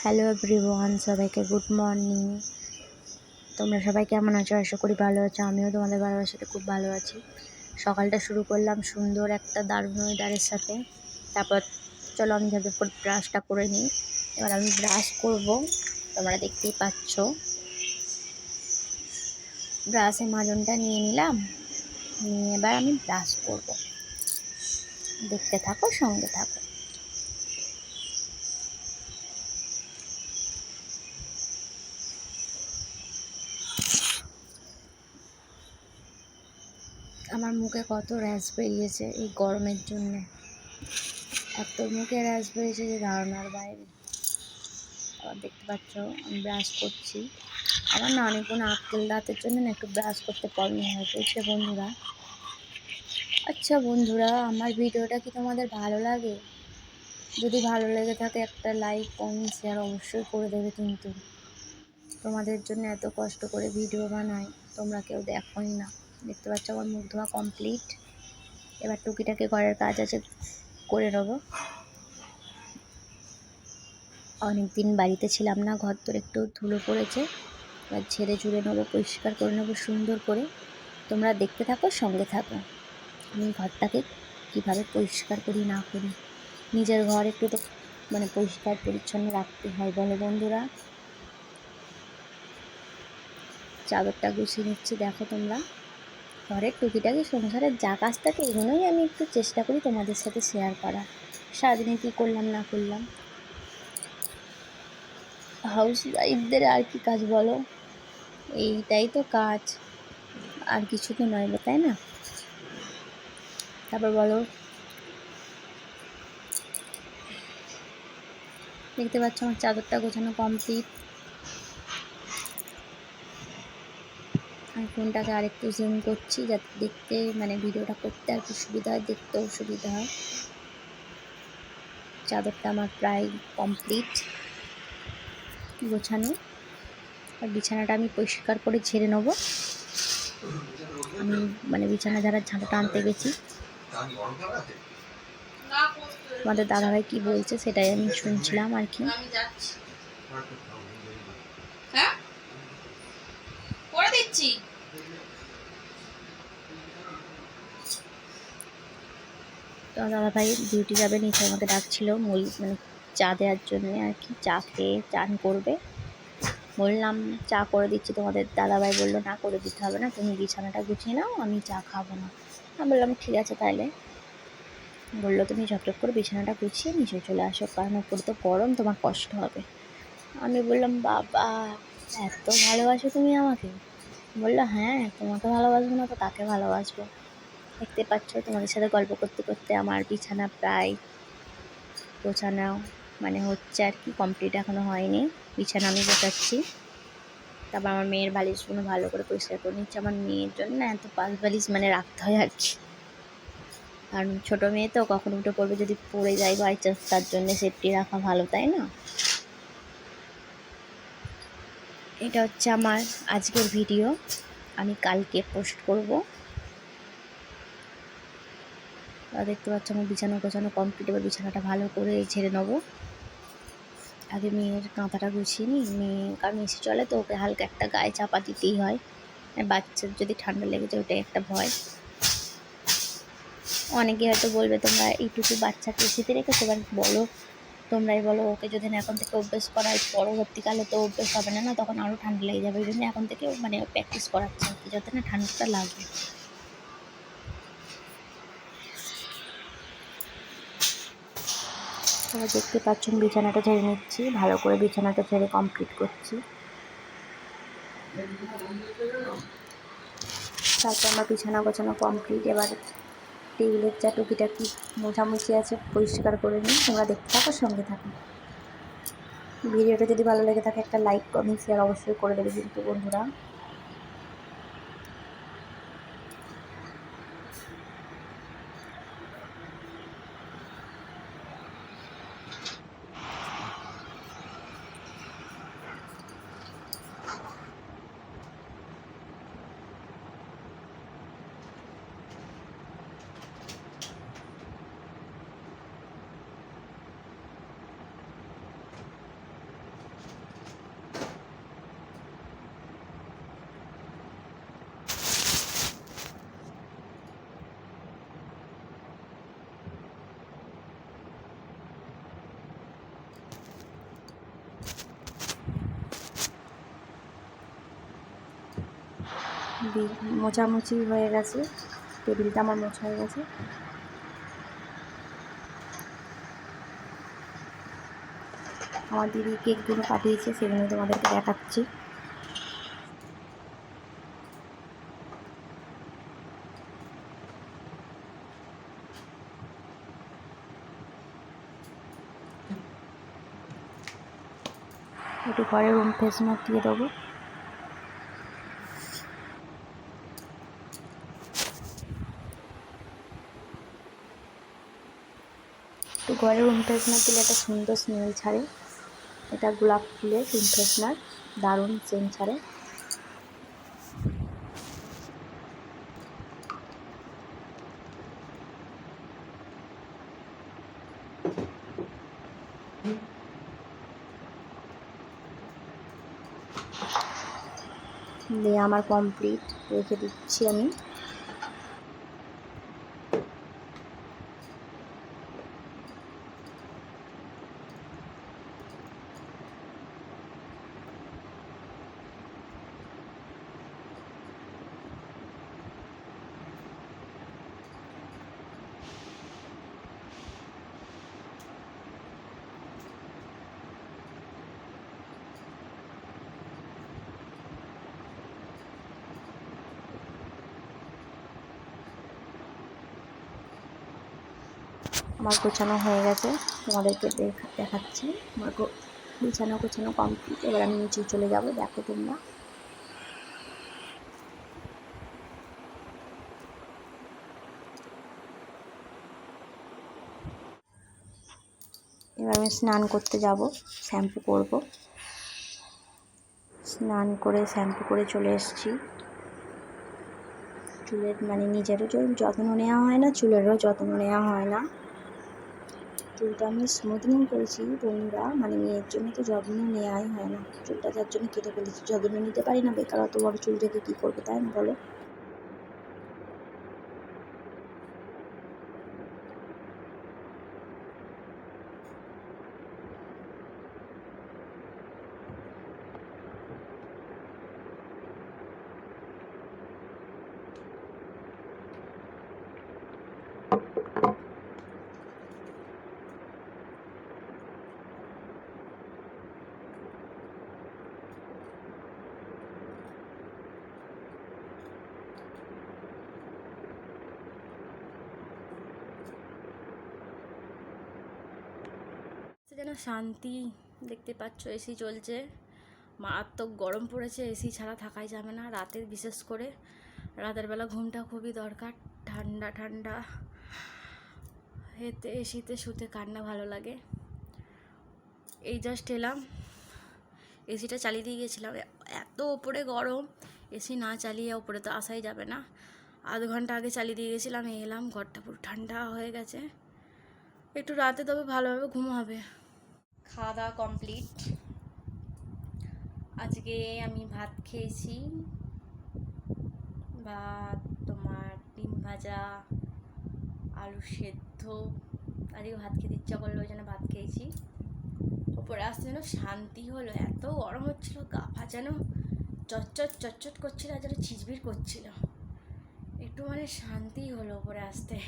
Hello everyone, সবাইকে good morning. তোমরা সবাই কেমন আছো? আশা করি ভালো আছো। আমিও তোমাদের ভালোবাসাতে খুব ভালো আছি। সকালটা শুরু করলাম সুন্দর একটা দারুণ ওয়েদারের সাথে। তারপর চলো আমি ঝাঁপ করে ব্রাশটা করে নিই। এবার আমি ব্রাশ করব, তোমরা দেখতেই পাচ্ছ। ব্রাশে মাজনটা নিয়ে নিলাম, নিয়ে এবার আমি ব্রাশ করব। দেখতে থাকো, সঙ্গে থাকো। আমার মুখে কত র্যাশ বেরিয়েছে এই গরমের জন্যে। এত মুখে র্যাশ বেরিয়েছে যে ধারণার বাইরে। আবার দেখতে পাচ্ছ আমি ব্রাশ করছি। আমার না অনেকগুলো আক্কেল দাঁতের জন্য না একটু ব্রাশ করতে প্রবলেম হয়ে পড়ছে বন্ধুরা। আচ্ছা বন্ধুরা, আমার ভিডিওটা কি তোমাদের ভালো লাগে? যদি ভালো লেগে থাকে একটা লাইক, কমেন্ট, শেয়ার অবশ্যই করে দেবে। কিন্তু তোমাদের জন্য এত কষ্ট করে ভিডিও বানাই, তোমরা কেউ দেখোই না। দেখতে পাচ্ছ আমার মুখ ধোয়া কমপ্লিট। এবার টুকিটাকি ঘরের কাজ আছে, করে নেবো। অনেকদিন বাড়িতে ছিলাম না, ঘর তোর একটু ধুলো পড়েছে। এবার ঝেড়ে ঝুড়ে নেবো, পরিষ্কার করে নেবো সুন্দর করে। তোমরা দেখতে থাকো, সঙ্গে থাকো আমি ঘরটাকে কীভাবে পরিষ্কার করি না করি। নিজের ঘর একটু তো পরিষ্কার পরিচ্ছন্ন রাখতে হয়, বলো বন্ধুরা। চাদরটা গুছিয়ে নিচ্ছি, দেখো তোমরা। ঘরের টুকিটাকি সংসারের যা কাজ থাকে এগুলোই আমি একটু চেষ্টা করি তোমাদের সাথে শেয়ার করা। সারাদিনে কী করলাম না করলাম। হাউস ওয়াইফদের আর কি কাজ বলো, এইটাই তো কাজ, আর কিছু তো নয়, তাই না? তারপর বলো, দেখতে পাচ্ছ আমার চাদরটা গোছানো কমপ্লিট। আমি ফোনটাকে আরেকটু জুম করছি যাতে দেখতে ভিডিওটা করতে আর কি সুবিধা হয়, দেখতেও সুবিধা হয়। চাদরটা আমার প্রায় কমপ্লিট গোছানো। আর বিছানাটা আমি পরিষ্কার করে ঝেড়ে নেব। আমি বিছানা ঝাড়ার ঝাঁটাটা আনতে গেছি। আমাদের দাদাভাই কি বলছে সেটাই আমি শুনছিলাম আর কি। তো দাদাভাই ডিউটি যাবে, নিচে আমাকে ডাকছিল চা দেওয়ার জন্য আর কি। চা খেয়ে চান করবে। বললাম চা করে দিচ্ছি তোমাদের। দাদাভাই বললো না, করে দিতে হবে না, তুমি বিছানাটা গুছিয়ে নাও, আমি চা খাবো না। আমি বললাম ঠিক আছে তাহলে। বললো তুমি ঝটপট করে বিছানাটা গুছিয়ে নিচে চলে আসো, কারণ ওপরে তো গরম, তোমার কষ্ট হবে। আমি বললাম বাবা এত ভালোবাসো তুমি আমাকে? বললো হ্যাঁ, তোমাকে ভালোবাসবো না তো কাকে ভালোবাসবো। দেখতে পাচ্ছ তোমাদের সাথে গল্প করতে করতে আমার বিছানা প্রায় গোছানো হচ্ছে আর কি, কমপ্লিট এখনও হয়নি। বিছানা আমি গোছাচ্ছি। তারপর আমার মেয়ের বালিশগুলো ভালো করে পরিষ্কার করে নিচ্ছে। আমার মেয়ের জন্য এত পাশ বালিশ রাখতে হয় আর কি, কারণ ছোটো মেয়ে তো কখন উঠে পড়বে, যদি পড়ে যায় বাই চান্স, তার জন্য সেফটি রাখা ভালো, তাই না? এটা হচ্ছে আমার আজকের ভিডিও, আমি কালকে পোস্ট করব। দেখতে পাচ্ছ আমার বিছানা গোছানো কমপ্লিট। এবার বিছানাটা ভালো করে ঝেড়ে নেবো। আগে মেয়ের কাঁথাটা গুছিয়ে নিই। মেয়ে কারণ এসে চলে তো, ওকে হালকা একটা গায়ে চাপা দিতেই হয়। বাচ্চার যদি ঠান্ডা লেগে যায় ওটাই একটা ভয়। অনেকে হয়তো বলবে তোমরা এইটুকু বাচ্চাকে এসিতে রেখেছো, এবার বলো, তোমরাই বলো, ওকে যদি না এখন থেকে অভ্যেস করায় পরবর্তীকালে তো অভ্যেস হবে না, তখন আরও ঠান্ডা লেগে যাবে। ওই জন্য এখন থেকে প্র্যাকটিস করাচ্ছে আর কি, যাতে না ঠান্ডাটা লাগে। তোমরা দেখতে পাচ্ছ বিছানাটা ঝেড়ে নিচ্ছি, ভালো করে বিছানাটা ঝেড়ে কমপ্লিট করছি। তারপর আমার বিছানা গোছানো কমপ্লিট। এবার টেবিলের যা টুকিটাকি মোছামুছি আছে পরিষ্কার করে নিই। তোমরা দেখতে থাকো, সঙ্গে থাকো। ভিডিওটা যদি ভালো লেগে থাকে একটা লাইক, কমেন্ট, শেয়ার অবশ্যই করে দেবে কিন্তু বন্ধুরা। মোছামুছি হয়ে গেছে, টেবিলটা আমার মোছা হয়ে গেছে। আমার দিদি কেকগুলো পাঠিয়েছে, সেগুলো তোমাদেরকে দেখাচ্ছি। একটু ঘরে রুম ফ্রেশনার দিয়ে দেবো। একটু ঘরে রুম ফ্রেশনার দিলে একটা সুন্দর স্মেল ছাড়ে। এটা গোলাপ ফুলের রুম ফ্রেশনার, দারুণ সেন্ট ছাড়ে। দিয়ে আমার কমপ্লিট, রেখে দিচ্ছি আমি। আমার গোছানো হয়ে গেছে, তোমাদেরকে দেখাচ্ছি। আমার গোছানো কমপ্লিট। এবার আমি নিচে চলে যাব, দেখো তোমরা। এবার আমি স্নান করতে যাব, শ্যাম্পু করব। স্নান করে শ্যাম্পু করে চলে এসেছি। চুলের মানে নিজেরও যত্ন নেওয়া হয় না, চুলেরও যত্ন নেওয়া হয় না। চুলটা আমি স্মুথনিং করেছি বন্ধুরা, মানে মেয়ের জন্য তো যত্ন নেওয়াই হয় না। চুলটা যার জন্য কেটে ফেলেছি, যত্ন নিতে পারি না, বেকার অত বড় চুল থেকে কী করবো, তাই না বলো? যেন শান্তি। দেখতে পাচ্ছ এসি চলছে, মারাত্মক গরম পড়েছে, এসি ছাড়া থাকাই যাবে না রাতের, বিশেষ করে রাতের বেলা ঘুমটা খুবই দরকার। ঠান্ডা ঠান্ডা এতে এসিতে শুতে কার না ভালো লাগে। এই জাস্ট এলাম, এসিটা চালিয়ে দিয়ে গেছিলাম, এত ওপরে গরম, এসি না চালিয়ে ওপরে তো আসাই যাবে না। আধ ঘন্টা আগে চালিয়ে দিয়ে গেছিলাম, এলাম, ঘরটা পুরো ঠান্ডা হয়ে গেছে। একটু রাতে তবে ভালোভাবে ঘুম হবে। খাওয়া দাওয়া কমপ্লিট। আজকে আমি ভাত খেয়েছি, ভাত, তোমার ডিম ভাজা, আলু সেদ্ধ। আজকে ভাত খেতে ইচ্ছা করলো, ওই জন্য ভাত খেয়েছি। ওপরে আসতে যেন শান্তি হলো, এত গরম হচ্ছিল, গা পা যেন চটচট করছিল, আর যেন ছিচবির করছিল। একটু মানে শান্তি হলো ওপরে আসতে।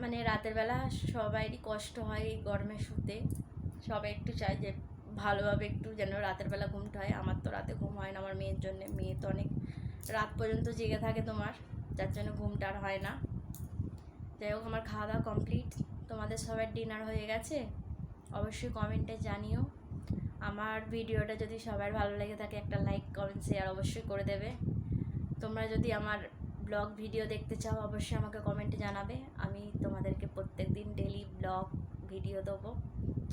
মানে রাতের বেলা সবাইরই কষ্ট হয় এই গরমে শুতে, সবাই একটু চায় যে ভালোভাবে একটু যেন রাতের বেলা ঘুমটা হয়। আমার তো রাতে ঘুম হয় না আমার মেয়ের জন্যে, মেয়ে তো অনেক রাত পর্যন্ত জেগে থাকে তোমার, যার জন্য ঘুমটা আর হয় না। যাই হোক, আমার খাওয়া দাওয়া কমপ্লিট। তোমাদের সবার ডিনার হয়ে গেছে? অবশ্যই কমেন্টে জানিও। আমার ভিডিওটা যদি সবার ভালো লেগে থাকে, একটা লাইক, কমেন্ট, শেয়ার অবশ্যই করে দেবে। তোমরা যদি আমার ব্লগ ভিডিও দেখতে চাও, অবশ্যই আমাকে কমেন্টে জানাবে। আমি তোমাদেরকে প্রত্যেক দিন ডেলি ব্লগ ভিডিও দেবো।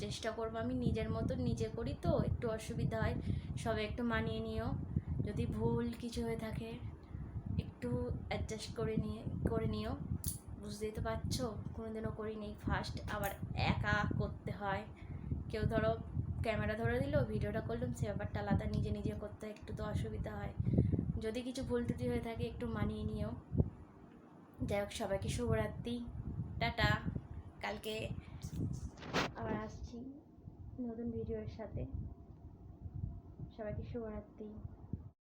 চেষ্টা করবো, আমি নিজের মতো নিজে করি তো একটু অসুবিধা হয়, সবাই একটু মানিয়ে নিও। যদি ভুল কিছু হয়ে থাকে একটু অ্যাডজাস্ট করে নিও। বুঝতেই তো পারছো, কোনোদিনও করিনি, ফার্স্ট, আবার একা করতে হয়। কেউ ধরো ক্যামেরা ধরে দিল, ভিডিওটা করলাম, সে ব্যাপারটা আলাদা, নিজে নিজে করতে একটু তো অসুবিধা হয়। যদি কিছু ভুল ত্রুটি হয়ে থাকে একটু মানিয়ে নিও। যাই হোক, সবাইকে শুভরাত্রি, টাটা। কালকে আবার আসছি নতুন ভিডিওর সাথে। সবাইকে শুভরাত্রি।